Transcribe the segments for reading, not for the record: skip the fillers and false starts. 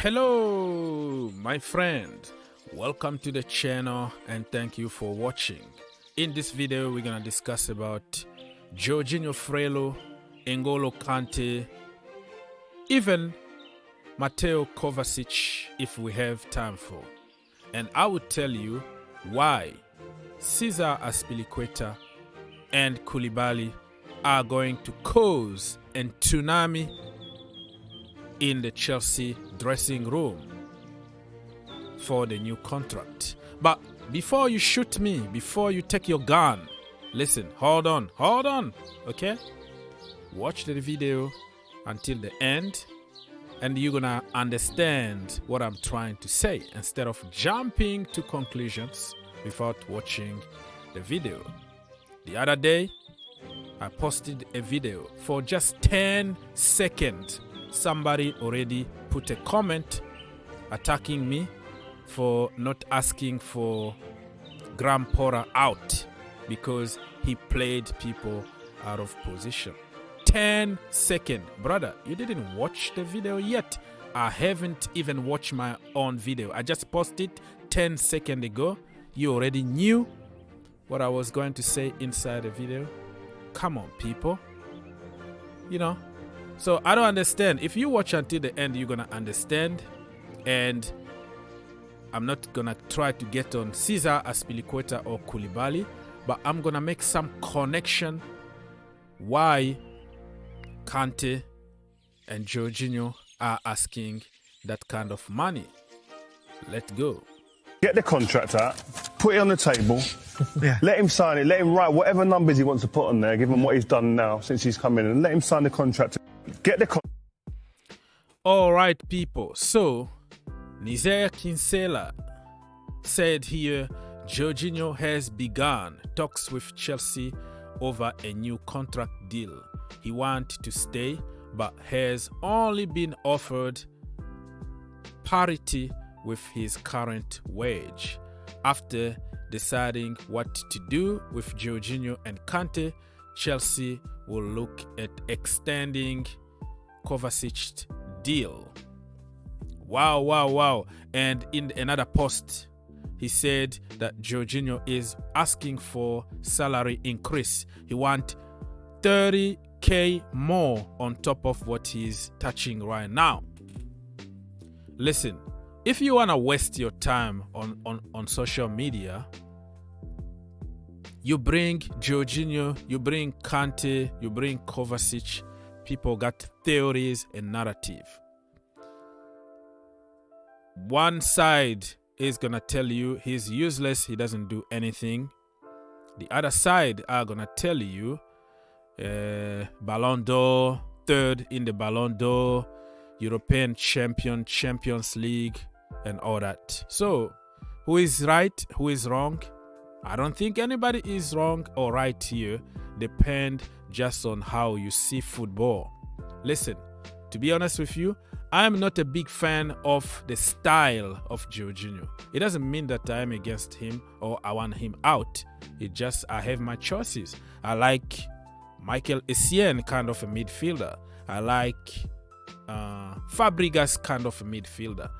Hello, my friend. Welcome to the channel and thank you for watching. In this video, we're gonna discuss about Jorginho Frello, N'Golo Kante, even Mateo Kovacic if we have time for. And I will tell you why Cesar Azpilicueta and Koulibaly are going to cause a tsunami in the Chelsea dressing room for the new contract. But before you shoot me, before you take your gun, listen, hold on, okay? Watch the video until the end and you're gonna understand what I'm trying to say instead of jumping to conclusions without watching the video. The other day, I posted a video for just 10 seconds. Somebody already put a comment attacking me for not asking for Graham Potter out because he played people out of position. 10 seconds. Brother, you didn't watch the video yet. I haven't even watched my own video. I just posted 10 seconds ago. You already knew what I was going to say inside the video. Come on, people. You know. So I don't understand. If you watch until the end, you're going to understand. And I'm not going to try to get on Cesar Azpilicueta or Koulibaly, but I'm going to make some connection why Kante and Jorginho are asking that kind of money. Let's go. Get the contract out, put it on the table, let him sign it, let him write whatever numbers he wants to put on there, give him what he's done now since he's come in, and let him sign the contract. Get the contract. All right, people. So, Nizer Kinsella said here, Jorginho has begun talks with Chelsea over a new contract deal. He wants to stay, but has only been offered parity with his current wage. After deciding what to do with Jorginho and Kante, Chelsea will look at extending Kovacic's deal. Wow. And in another post, he said that Jorginho is asking for salary increase. He wants 30k more on top of what he's touching right now. Listen, if you want to waste your time on social media, you bring Jorginho, you bring Kante, you bring Kovacic. People got theories and narrative. One side is going to tell you he's useless, he doesn't do anything. The other side are going to tell you Ballon d'Or, third in the Ballon d'Or, European champion, Champions League, and all that. So, who is right? Who is wrong? I don't think anybody is wrong or right here. Depend just on how you see football. Listen, to be honest with you, I'm not a big fan of the style of Jorginho. It doesn't mean that I am against him or I want him out. It just I have my choices. I like Michael Essien kind of a midfielder. I like Fabregas kind of a midfielder.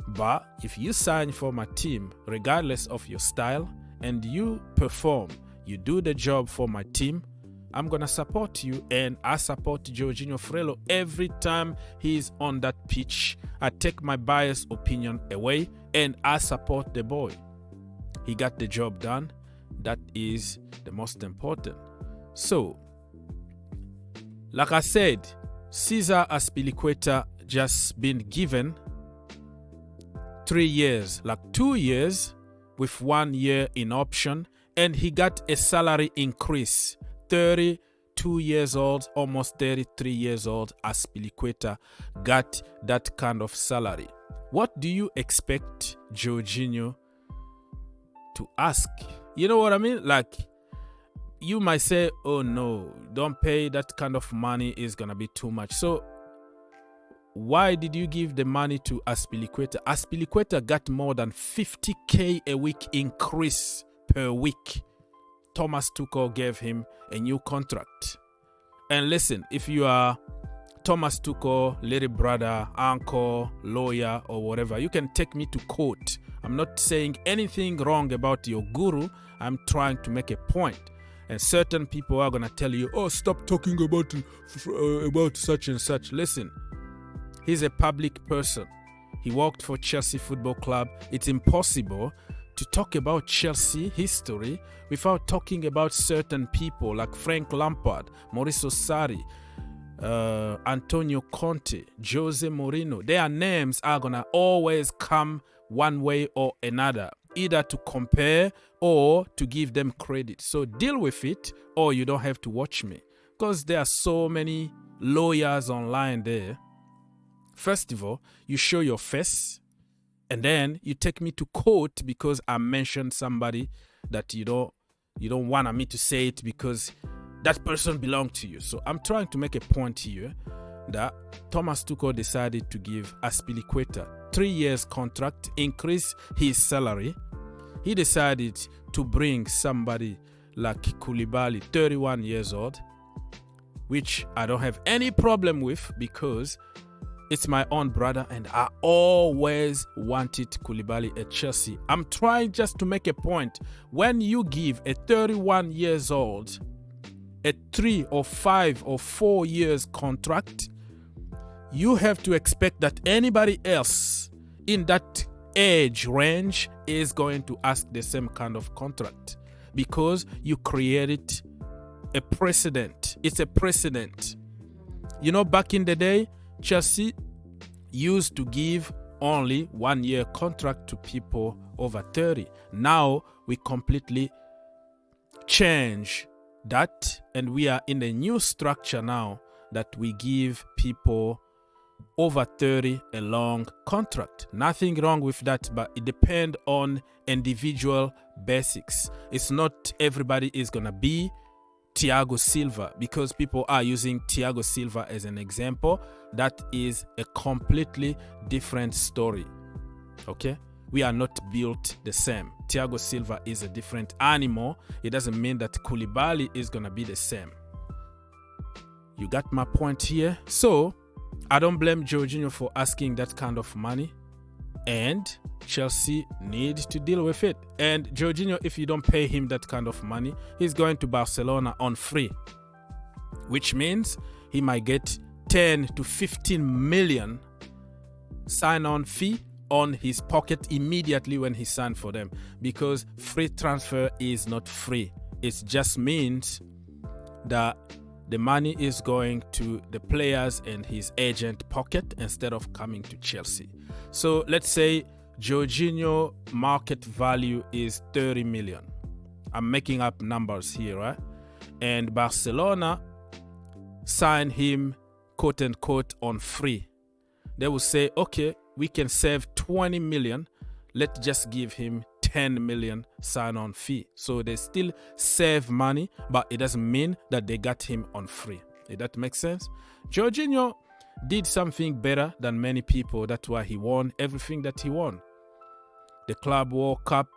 But if you sign for my team, regardless of your style, and you perform, you do the job for my team, I'm going to support you. And I support Jorginho Frello every time he's on that pitch. I take my biased opinion away and I support the boy. He got the job done. That is the most important. So, like I said, Cesar Azpilicueta just been given 3 years, like 2 years with 1 year in option, and he got a salary increase. 32 years old, almost 33 years old, Azpilicueta got that kind of salary. What do you expect Jorginho to ask? You know what I mean? Like, you might say, oh no, don't pay that kind of money, is gonna be too much. So why did you give the money to Azpilicueta? Azpilicueta got more than 50k a week increase per week. Thomas Tuchel gave him a new contract. And listen, if you are Thomas Tuchel, little brother, uncle, lawyer, or whatever. You can take me to court. I'm not saying anything wrong about your guru. I'm trying to make a point. And certain people are going to tell you, oh, stop talking about such and such. Listen, he's a public person. He worked for Chelsea Football Club. It's impossible to talk about Chelsea history without talking about certain people like Frank Lampard, Mauricio Sarri, Antonio Conte, Jose Mourinho. Their names are going to always come one way or another, either to compare or to give them credit. So deal with it, or you don't have to watch me, because there are so many lawyers online there. First of all, you show your face, and then you take me to court because I mentioned somebody that you don't want me to say it because that person belonged to you. So I'm trying to make a point here that Thomas Tuchel decided to give Azpilicueta 3 years contract, increase his salary. He decided to bring somebody like Koulibaly, 31 years old, which I don't have any problem with because it's my own brother and I always wanted Koulibaly at Chelsea. I'm trying just to make a point. When you give a 31 years old a 3 or 5 or 4 years contract, you have to expect that anybody else in that age range is going to ask the same kind of contract because you created a precedent. It's a precedent. You know, back in the day, Chelsea used to give only 1 year contract to people over 30. Now we completely change that, and we are in a new structure now that we give people over 30 a long contract. Nothing wrong with that, but it depends on individual basics. It's not everybody is gonna be Thiago Silva because people are using Thiago Silva as an example. That is a completely different story. Okay, we are not built the same. Thiago Silva is a different animal. It doesn't mean that Koulibaly is gonna be the same. You got my point here? So I don't blame Jorginho for asking that kind of money, and Chelsea need to deal with it. And Jorginho, if you don't pay him that kind of money, he's going to Barcelona on free, which means he might get 10 to 15 million sign-on fee on his pocket immediately when he signed for them, because free transfer is not free. It just means that the money is going to the players and his agent pocket instead of coming to Chelsea. So let's say Jorginho market value is 30 million. I'm making up numbers here, right? And Barcelona sign him, quote unquote, on free. They will say, okay, we can save 20 million. Let's just give him 10 million sign-on fee. So they still save money, but it doesn't mean that they got him on free. Did that make sense? Jorginho did something better than many people. That's why he won everything that he won. The Club World Cup,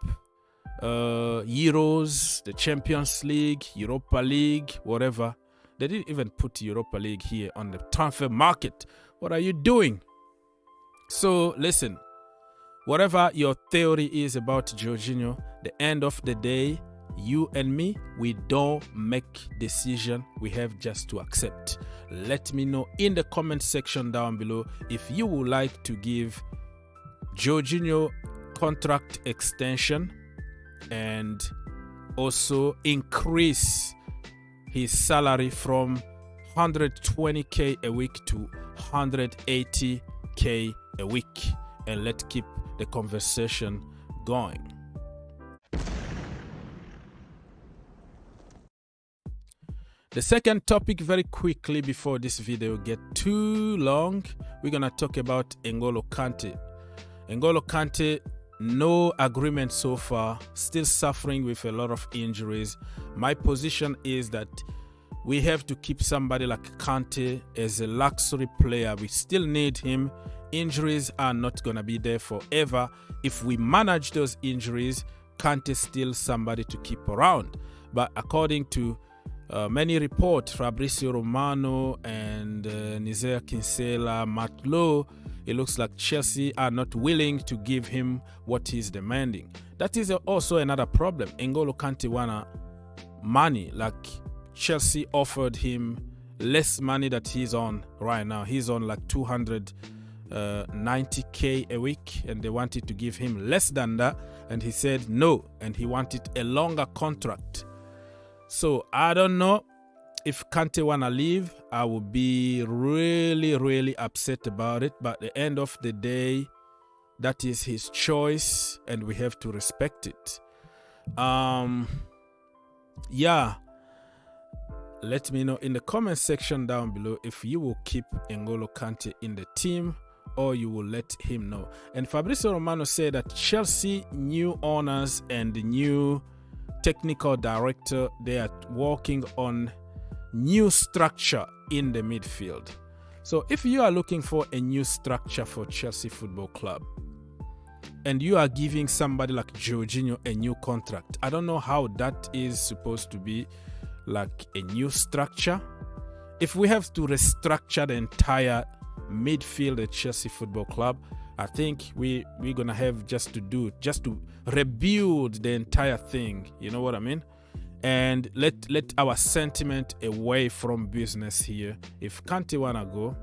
Euros, the Champions League, Europa League, whatever. They didn't even put Europa League here on the transfer market. What are you doing? So listen, whatever your theory is about Jorginho, the end of the day, you and me, we don't make decision. We have just to accept. Let me know in the comment section down below if you would like to give Jorginho contract extension and also increase his salary from 120k a week to 180k a week, and let's keep the conversation going. The second topic, very quickly before this video get too long, we're gonna talk about N'Golo Kante. N'Golo Kante, no agreement so far, still suffering with a lot of injuries. My position is that we have to keep somebody like Kante as a luxury player. We still need him. Injuries are not going to be there forever. If we manage those injuries, Kante is still somebody to keep around. But according to Many report Fabrizio Romano and Nizer Kinsella, Matt Lowe, it looks like Chelsea are not willing to give him what he's demanding. That is also another problem. N'Golo Kante wanna money, like Chelsea offered him less money that he's on right now. He's on like 290k a week, and they wanted to give him less than that, and he said no, and he wanted a longer contract. So I don't know if Kante wanna leave. I would be really upset about it, but at the end of the day, that is his choice and we have to respect it. Yeah, let me know in the comment section down below if you will keep N'Golo Kante in the team or you will let him know. And Fabrizio Romano said that Chelsea new owners and the new technical director, they are working on new structure in the midfield. So if you are looking for a new structure for Chelsea Football Club and you are giving somebody like Jorginho a new contract, I don't know how that is supposed to be like a new structure. If we have to restructure the entire midfield at Chelsea Football Club, I think we're gonna have just to rebuild the entire thing. You know what I mean? And let our sentiment away from business here. If Kante wanna go,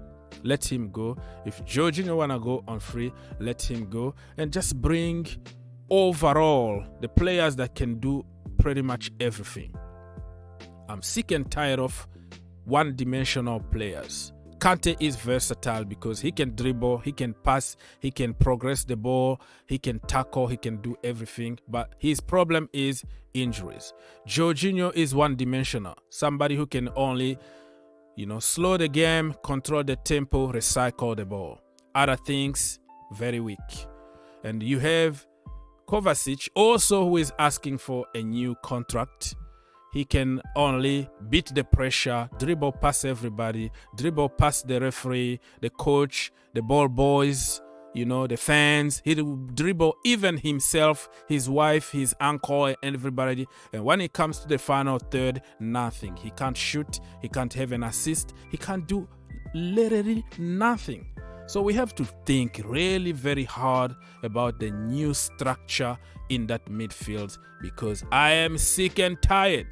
let him go. If Jorginho wanna go on free, let him go. And just bring overall the players that can do pretty much everything. I'm sick and tired of one-dimensional players. Kante is versatile because he can dribble, he can pass, he can progress the ball, he can tackle, he can do everything. But his problem is injuries. Jorginho is one-dimensional. Somebody who can only, slow the game, control the tempo, recycle the ball. Other things, very weak. And you have Kovacic also, who is asking for a new contract. He can only beat the pressure, dribble past everybody, dribble past the referee, the coach, the ball boys, the fans. He will dribble even himself, his wife, his uncle, and everybody. And when it comes to the final third, nothing. He can't shoot. He can't have an assist. He can't do literally nothing. So we have to think really very hard about the new structure in that midfield because I am sick and tired.